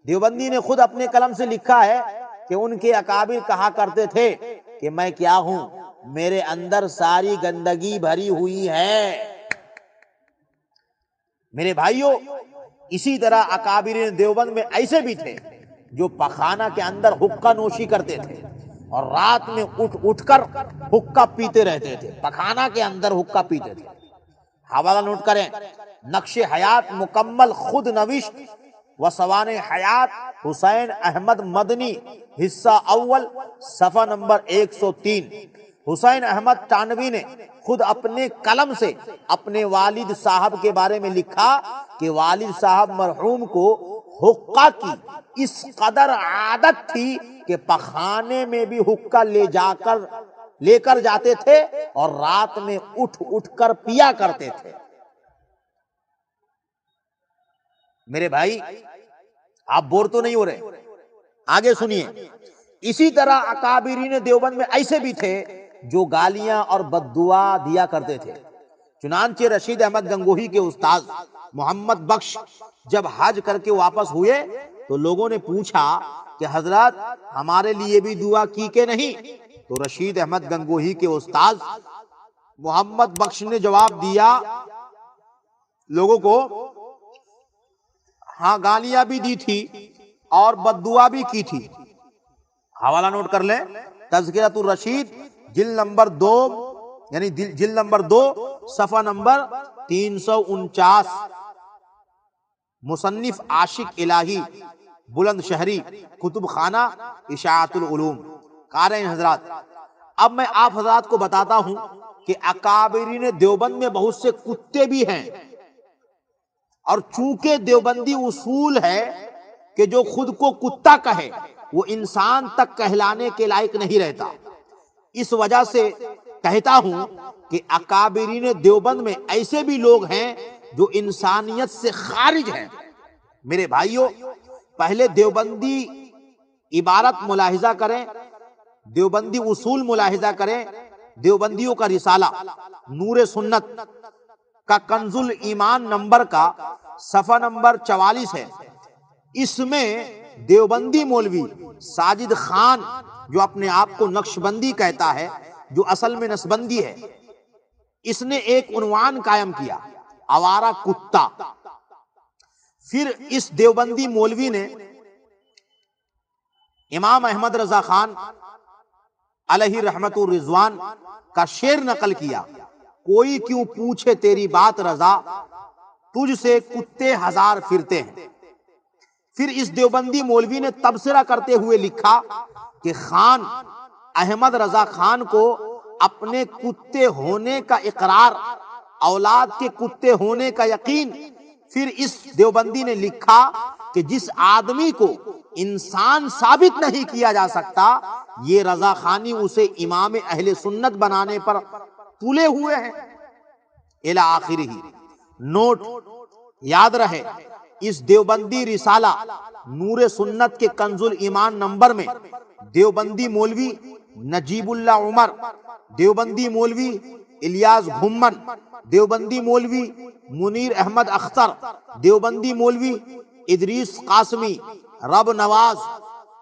دیوبندی نے خود اپنے قلم سے لکھا ہے کہ ان کے اکابر کہا کرتے تھے کہ میں کیا ہوں، میرے اندر ساری گندگی بھری ہوئی ہے۔ میرے بھائیوں اسی طرح اکابرین دیوبند میں ایسے بھی تھے جو پخانہ کے اندر حقہ نوشی کرتے تھے اور رات میں اٹھ کر حقہ پیتے رہتے تھے، پخانہ کے اندر حقہ پیتے تھے۔ حوالہ نوٹ کریں، نقش حیات مکمل خود نوشت و سوانح حیات حسین احمد مدنی، حصہ اول، صفحہ نمبر 103۔ حسین احمد تانوی نے خود اپنے قلم سے اپنے والد صاحب کے بارے میں لکھا کہ والد صاحب مرحوم کو حقہ کی اس قدر عادت تھی کہ پخانے میں بھی حقہ لے جا کر لے کر جاتے تھے اور رات میں اٹھ اٹھ کر پیا کرتے تھے۔ میرے بھائی آپ بور تو نہیں ہو رہے؟ آگے سنیے۔ اسی طرح اکابرین دیوبند میں ایسے بھی تھے جو گالیاں اور بددعا دیا کرتے تھے۔ چنانچہ رشید احمد گنگوہی کے استاد محمد بخش جب حج کر کے واپس ہوئے تو لوگوں نے پوچھا کہ حضرات ہمارے لیے بھی دعا کی کہ نہیں؟ تو رشید احمد گنگوہی کے استاد محمد بخش نے جواب دیا لوگوں کو، ہاں گالیاں بھی دی تھی اور بددعا بھی کی تھی۔ حوالہ نوٹ کر لیں، تذکرۃ الرشید جلد نمبر 2 یعنی جلد نمبر 2 صفحہ نمبر 349، مصنف عاشق الہی بلند شہری، کتب خانہ اشاعت العلوم۔ قارئین حضرات، اب میں آپ حضرات کو بتاتا ہوں کہ اکابرین دیوبند میں بہت سے کتے بھی ہیں، اور چونکہ دیوبندی اصول ہے کہ جو خود کو کتا کہے وہ انسان تک کہلانے کے لائق نہیں رہتا، اس وجہ سے کہتا ہوں کہ اکابرین دیوبند میں ایسے بھی لوگ ہیں جو انسانیت سے خارج ہیں۔ میرے بھائیوں، پہلے دیوبندی عبارت ملاحظہ کریں، دیوبندی اصول ملاحظہ کریں۔ دیوبندیوں کا رسالہ نور سنت کا کنز الایمان نمبر کا صفحہ نمبر 44 ہے۔ اس میں دیوبندی مولوی ساجد خان، جو اپنے آپ کو نقشبندی کہتا ہے، جو اصل میں نسبندی ہے، اس نے ایک عنوان قائم کیا، آوارہ کتا۔ پھر اس دیوبندی مولوی نے امام احمد رضا خان علیہ رحمت الرضوان کا شعر نقل کیا، کوئی کیوں پوچھے تیری بات رضا، تجھ سے کتے ہزار پھرتے ہیں۔ پھر اس دیوبندی مولوی نے تبصرہ کرتے ہوئے لکھا کہ خان احمد رضا خان کو اپنے کتے ہونے کا اقرار، اولاد کے کتے ہونے کا یقین۔ پھر اس دیوبندی نے لکھا کہ جس آدمی کو انسان ثابت نہیں کیا جا سکتا، یہ رضا خانی اسے امام اہل سنت بنانے پر تلے ہوئے ہیں، الی آخرہ۔ نوٹ یاد رہے، اس دیوبندی رسالہ نور سنت کے کنز الایمان نمبر میں دیوبندی مولوی نجیب اللہ عمر، دیوبندی مولوی الیاس گھمن، دیوبندی مولوی منیر احمد اختر، دیوبندی مولوی ادریس قاسمی، رب نواز،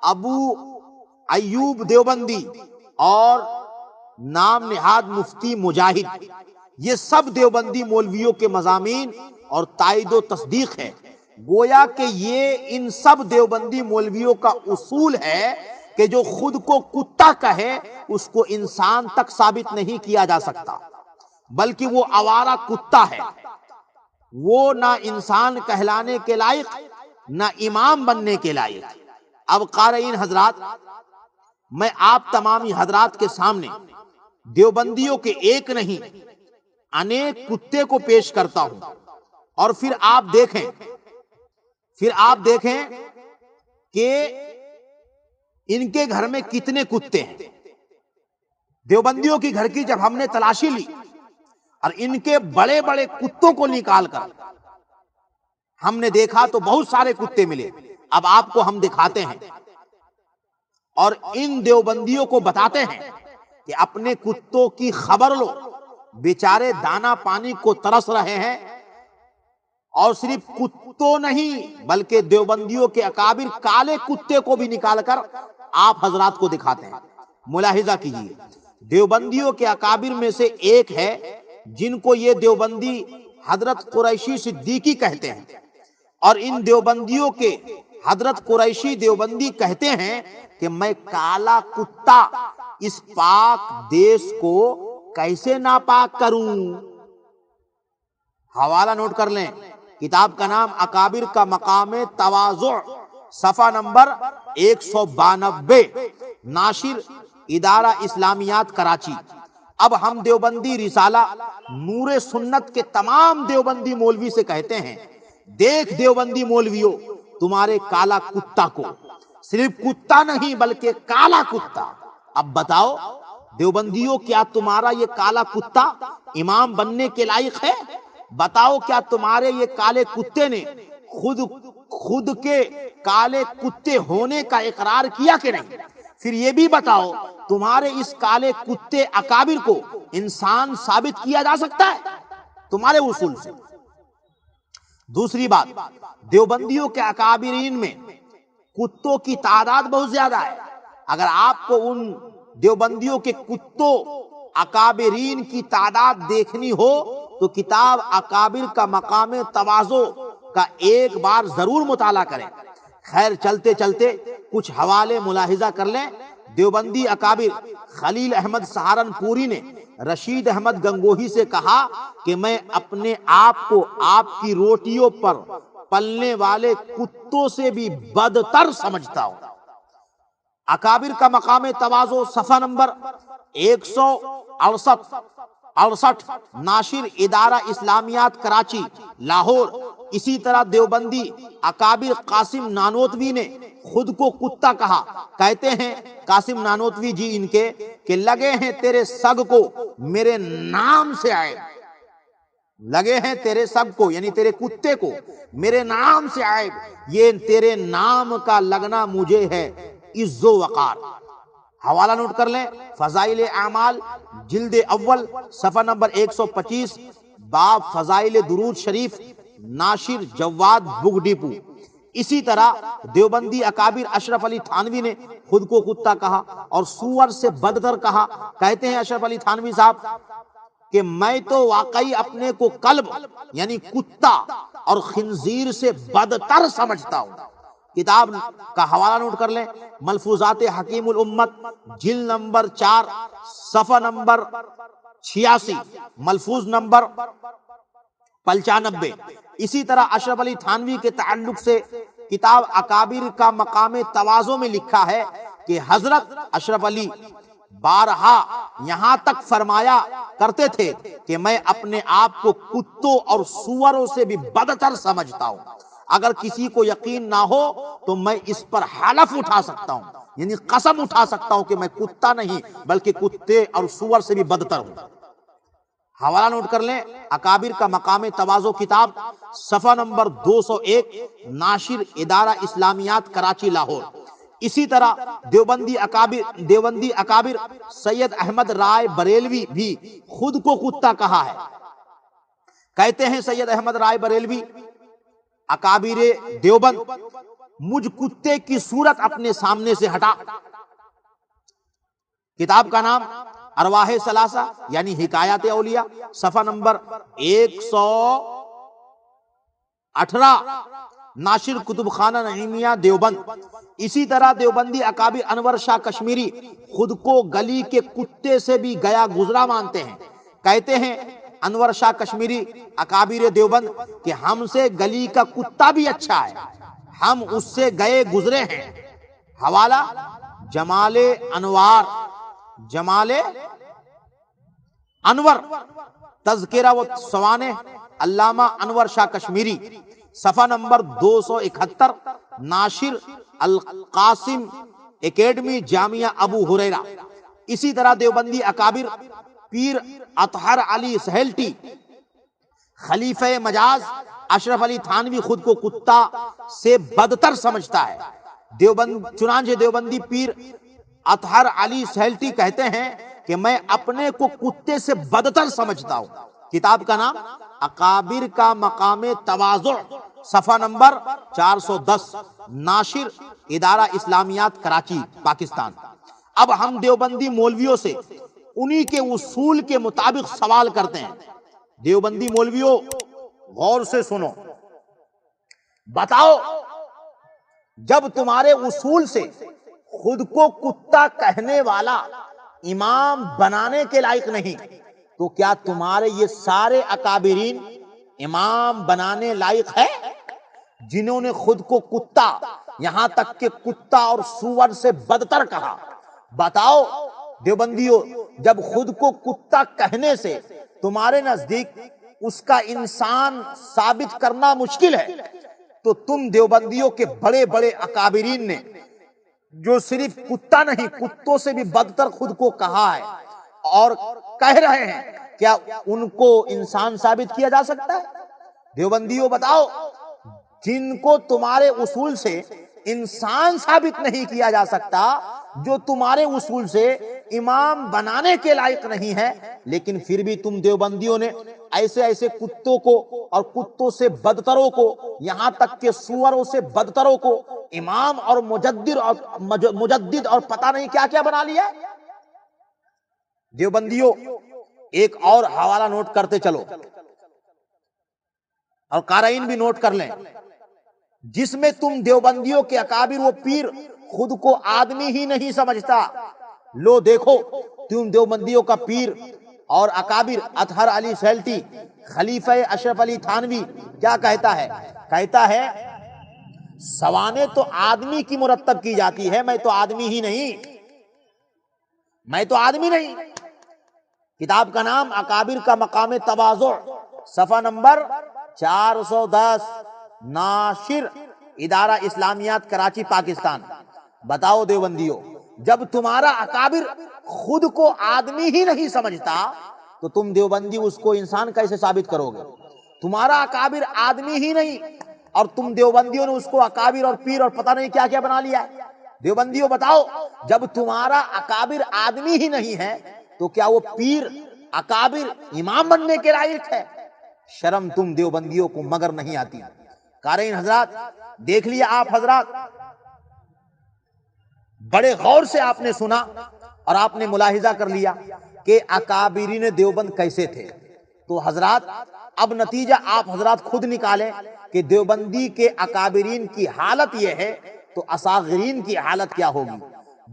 ابو ایوب دیوبندی اور نام نہاد مفتی مجاہد، یہ سب دیوبندی مولویوں کے مضامین اور تائید و تصدیق ہے۔ گویا کہ یہ ان سب دیوبندی مولویوں کا اصول ہے کہ جو خود کو کتا کہے اس کو انسان تک ثابت نہیں کیا جا سکتا، بلکہ وہ آوارہ کتا ہے، وہ نہ انسان کہلانے کے لائق نہ امام بننے کے لائق۔ اب قارئین حضرات، میں آپ تمامی حضرات کے سامنے دیوبندیوں کے ایک نہیں انیک کتے کو پیش کرتا ہوں، اور پھر آپ دیکھیں کہ ان کے گھر میں کتنے کتے ہیں۔ دیوبندیوں کی گھر کی جب ہم نے تلاشی لی اور ان کے بڑے بڑے کتوں کو نکال کر ہم نے دیکھا تو بہت سارے کتے ملے۔ اب آپ کو ہم دکھاتے ہیں اور ان دیوبندیوں کو بتاتے ہیں کہ اپنے کتوں کی خبر لو، بیچارے دانا پانی کو ترس رہے ہیں، اور صرف کتوں نہیں بلکہ دیوبندیوں کے اکابر کالے کتے کو بھی نکال کر آپ حضرات کو دکھاتے ہیں۔ ملاحظہ کیجیے، دیوبندیوں کے اکابر میں سے ایک ہے جن کو یہ دیوبندی حضرت قریشی صدیقی کہتے ہیں، اور ان دیوبندیوں کے حضرت قریشی دیوبندی کہتے ہیں کہ میں کالا کتا اس پاک دیش کو کیسے ناپاک کروں۔ حوالہ نوٹ کر لیں، کتاب کا نام اکابر کا مقام تواضع، صفحہ نمبر 192، ناشر ادارہ اسلامیات کراچی۔ اب ہم دیوبندی رسالہ نور سنت کے تمام دیوبندی مولوی سے کہتے ہیں، دیکھ دیوبندی مولویوں تمہارے کالا کتا کو، صرف کتا نہیں بلکہ کالا کتا۔ اب بتاؤ دیوبندیوں کیا تمہارا یہ کالا کتا امام بننے کے لائق ہے؟ بتاؤ کیا تمہارے یہ کالے کتے نے خود کے کالے کتے ہونے کا اقرار کیا کہ نہیں؟ پھر یہ بھی بتاؤ تمہارے اس کالے کتے اکابر کو انسان ثابت کیا جا سکتا ہے تمہارے اصول سے؟ دوسری بات، دیوبندیوں کے اکابرین میں کتوں کی تعداد بہت زیادہ ہے۔ اگر آپ کو ان دیوبندیوں کے کتوں اکابرین کی تعداد دیکھنی ہو تو کتاب اکابر کا مقام تواضع کا ایک بار ضرور مطالعہ کریں۔ خیر، چلتے چلتے کچھ حوالے ملاحظہ کر لیں۔ دیوبندی اکابر خلیل احمد سہارنپوری نے رشید احمد گنگوہی سے کہا کہ میں اپنے آپ کو آپ کی روٹیوں پر پلنے والے کتوں سے بھی بدتر سمجھتا ہوں۔ اکابر کا مقام تواضع صفحہ نمبر 168، ناشر ادارہ اسلامیات کراچی لاہور۔ اسی طرح دیوبندی اکابر قاسم نانوتوی نے خود کو کتا کہا۔ کہتے ہیں قاسم نانوتوی جی ان کے کہ لگے ہیں تیرے سگ کو میرے نام سے عیب، لگے ہیں تیرے سگ کو یعنی تیرے کتے کو میرے نام سے عیب، یہ تیرے نام کا لگنا مجھے ہے عز و وقار۔ حوالہ نوٹ کر لیں، فضائل اعمال جلد اول صفحہ نمبر 125، باب فضائل درود شریف، ناشر جواد بک ڈپو۔ اسی طرح دیوبندی اکابر اشرف علی تھانوی نے خود کو کتا کہا اور سور سے بدتر کہا۔ کہتے ہیں اشرف علی تھانوی صاحب کہ میں تو واقعی اپنے کو کلب یعنی کتا اور خنزیر سے بدتر سمجھتا ہوں۔ کتاب کا حوالہ نوٹ کر لیں، ملفوظات حکیم الامت جلد نمبر 4 صفحہ نمبر 86، ملفوظ نمبر 95۔ اسی طرح اشرف علی تھانوی کے تعلق سے کتاب اکابر کا مقام تواضع میں لکھا ہے کہ حضرت اشرف علی بارہا یہاں تک فرمایا کرتے تھے کہ میں اپنے آپ کو کتوں اور سوروں سے بھی بدتر سمجھتا ہوں۔ اگر کسی کو یقین نہ ہو تو میں اس پر حلف اٹھا سکتا ہوں، یعنی قسم اٹھا سکتا ہوں کہ میں کتا نہیں بلکہ کتے اور سور سے بھی بدتر ہوں۔ حوالہ نوٹ کر لیں، اکابر کا مقام تواضع کتاب صفحہ نمبر 201، ناشر ادارہ اسلامیات کراچی لاہور۔ اسی طرح دیوبندی اکابر سید احمد رائے بریلوی بھی خود کو کتا کہا ہے۔ کہتے ہیں سید احمد رائے بریلوی اکابر دیوبند، مجھ کتے کی صورت اپنے سامنے سے ہٹا۔ کتاب کا نام ارواح ثلاثہ یعنی حکایات اولیاء، صفحہ نمبر 118، ناشر کتب خانہ نعیمیہ دیوبند۔ اسی طرح دیوبندی اکابر انور شاہ کشمیری خود کو گلی کے کتے سے بھی گیا گزرا مانتے ہیں۔ کہتے ہیں انور شاہ کشمیری اکابر دیوبند کہ ہم سے گلی کا کتا بھی اچھا ہے، ہم اس سے گئے گزرے ہیں۔ حوالہ جمال انور تذکرہ و سوانح علامہ انور شاہ کشمیری، صفحہ نمبر 271، ناشر القاسم اکیڈمی جامعہ ابو ہریرہ۔ اسی طرح دیوبندی اکابر پیر اطہر علی سہیلٹی خلیفہ مجاز اشرف علی تھانوی خود کو کتا سے بدتر سمجھتا ہے۔ چنانچہ دیوبندی پیر اطہر علی سہیلٹی کہتے ہیں کہ میں اپنے کو کتے سے بدتر سمجھتا ہوں۔ کتاب کا نام اکابر کا مقام تواضع، صفحہ نمبر 410، ناشر ادارہ اسلامیات کراچی پاکستان۔ اب ہم دیوبندی مولویوں سے انہی کے اصول کے مطابق سوال کرتے ہیں۔ دیوبندی مولویوں غور سے سنو، بتاؤ جب تمہارے اصول سے خود کو کتا کہنے والا امام بنانے کے لائق نہیں تو کیا تمہارے یہ سارے اکابرین امام بنانے لائق ہے جنہوں نے خود کو کتا یہاں تک کہ کتا اور سور سے بدتر کہا؟ بتاؤ دیوبندیوں، جب خود کو کتا کہنے سے تمہارے نزدیک اس کا انسان ثابت کرنا مشکل ہے تو تم دیوبندیوں کے بڑے بڑے اکابرین نے جو صرف کتا نہیں کتوں سے بھی بدتر خود کو کہا ہے اور کہہ رہے ہیں، کیا ان کو انسان ثابت کیا جا سکتا ہے؟ دیوبندیوں بتاؤ، جن کو تمہارے اصول سے انسان ثابت نہیں کیا جا سکتا، جو تمہارے اصول سے امام بنانے کے لائق نہیں ہے، لیکن پھر بھی تم دیوبندیوں نے ایسے ایسے کتوں کو اور کتوں سے بدتروں کو، یہاں تک کہ سوروں سے بدتروں کو امام اور مجدد اور پتہ نہیں کیا کیا بنا لیا۔ دیوبندیوں ایک اور حوالہ نوٹ کرتے چلو، اور قارئین بھی نوٹ کر لیں، جس میں تم دیوبندیوں کے اکابر و پیر خود کو آدمی ہی نہیں سمجھتا۔ لو دیکھو، تم دیوبندیوں کا پیر اور اکابر اطہر علی سیلٹی، خلیفہ اشرف علی تھانوی کیا کہتا ہے؟ کہتا ہے سوانح تو آدمی کی مرتب کی جاتی ہے، میں تو آدمی ہی نہیں، میں تو آدمی نہیں۔ کتاب کا نام اکابر کا مقام تواضع، صفحہ نمبر 410، ناشر ادارہ اسلامیات کراچی پاکستان۔ بتاؤ دیوبندیوں، جب تمہارا اکابر خود کو آدمی ہی نہیں سمجھتا تو تم دیوبندی اس کو انسان کیسے ثابت کرو گے؟ تمہارا اکابر آدمی ہی نہیں اور تم دیوبندیوں نے اس کو اکابر اور پیر اور پتہ نہیں کیا کیا بنا لیا ہے۔ دیوبندیوں بتاؤ، جب تمہارا اکابر آدمی ہی نہیں ہے تو کیا وہ پیر اکابر امام بننے کے لائق ہے؟ شرم تم دیوبندیوں کو مگر نہیں آتی۔ قارئین حضرات، دیکھ لیا آپ حضرات، بڑے غور سے آپ نے سنا اور آپ نے ملاحظہ کر لیا کہ اکابرین دیوبند کیسے تھے۔ تو حضرات اب نتیجہ آپ حضرات خود نکالیں کہ دیوبندی کے اکابرین کی حالت یہ ہے تو اصاغرین کی حالت کیا ہوگی۔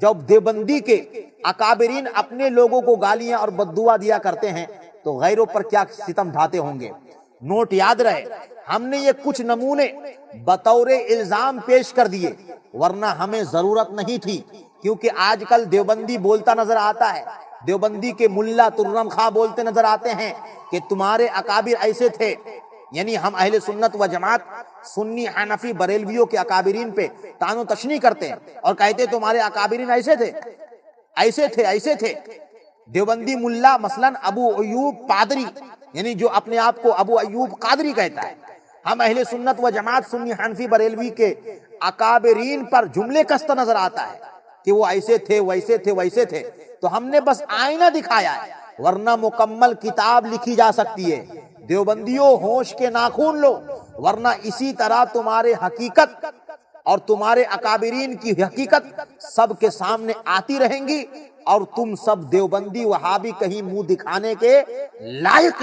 جب دیوبندی کے اکابرین اپنے لوگوں کو گالیاں اور بددعا دیا کرتے ہیں تو غیروں پر کیا ستم ڈھاتے ہوں گے۔ نوٹ یاد رہے، ہم نے یہ کچھ نمونے بطور الزام پیش کر دیے، ورنہ ہمیں ضرورت نہیں تھی، کیونکہ آج کل دیوبندی بولتا نظر آتا ہے، دیوبندی کے ملا ترم خواہ بولتے نظر آتے ہیں کہ تمہارے اکابر ایسے تھے۔ یعنی ہم اہل سنت و جماعت سنی حنفی بریلویوں کے اکابرین پہ طعن و تشنیع کرتے ہیں اور کہتے تمہارے اکابرین ایسے تھے، ایسے تھے، ایسے تھے۔ دیوبندی ملا مثلا ابو ایوب پادری، یعنی جو اپنے آپ کو ابو ایوب قادری کہتا ہے، ہم اہل سنت و جماعت سنی حنفی بریلوی کے اکابرین پر جملے کستا نظر آتا ہے کہ وہ ایسے تھے، ویسے تھے، ویسے تھے۔ تو ہم نے بس آئینہ دکھایا ہے، ورنہ مکمل کتاب لکھی جا سکتی ہے۔ دیوبندیوں ہوش کے ناخون لو، ورنہ اسی طرح تمہارے حقیقت اور تمہارے اکابرین کی حقیقت سب کے سامنے آتی رہیں گی، اور تم سب دیوبندی وہابی کہیں منہ دکھانے کے لائق نہیں۔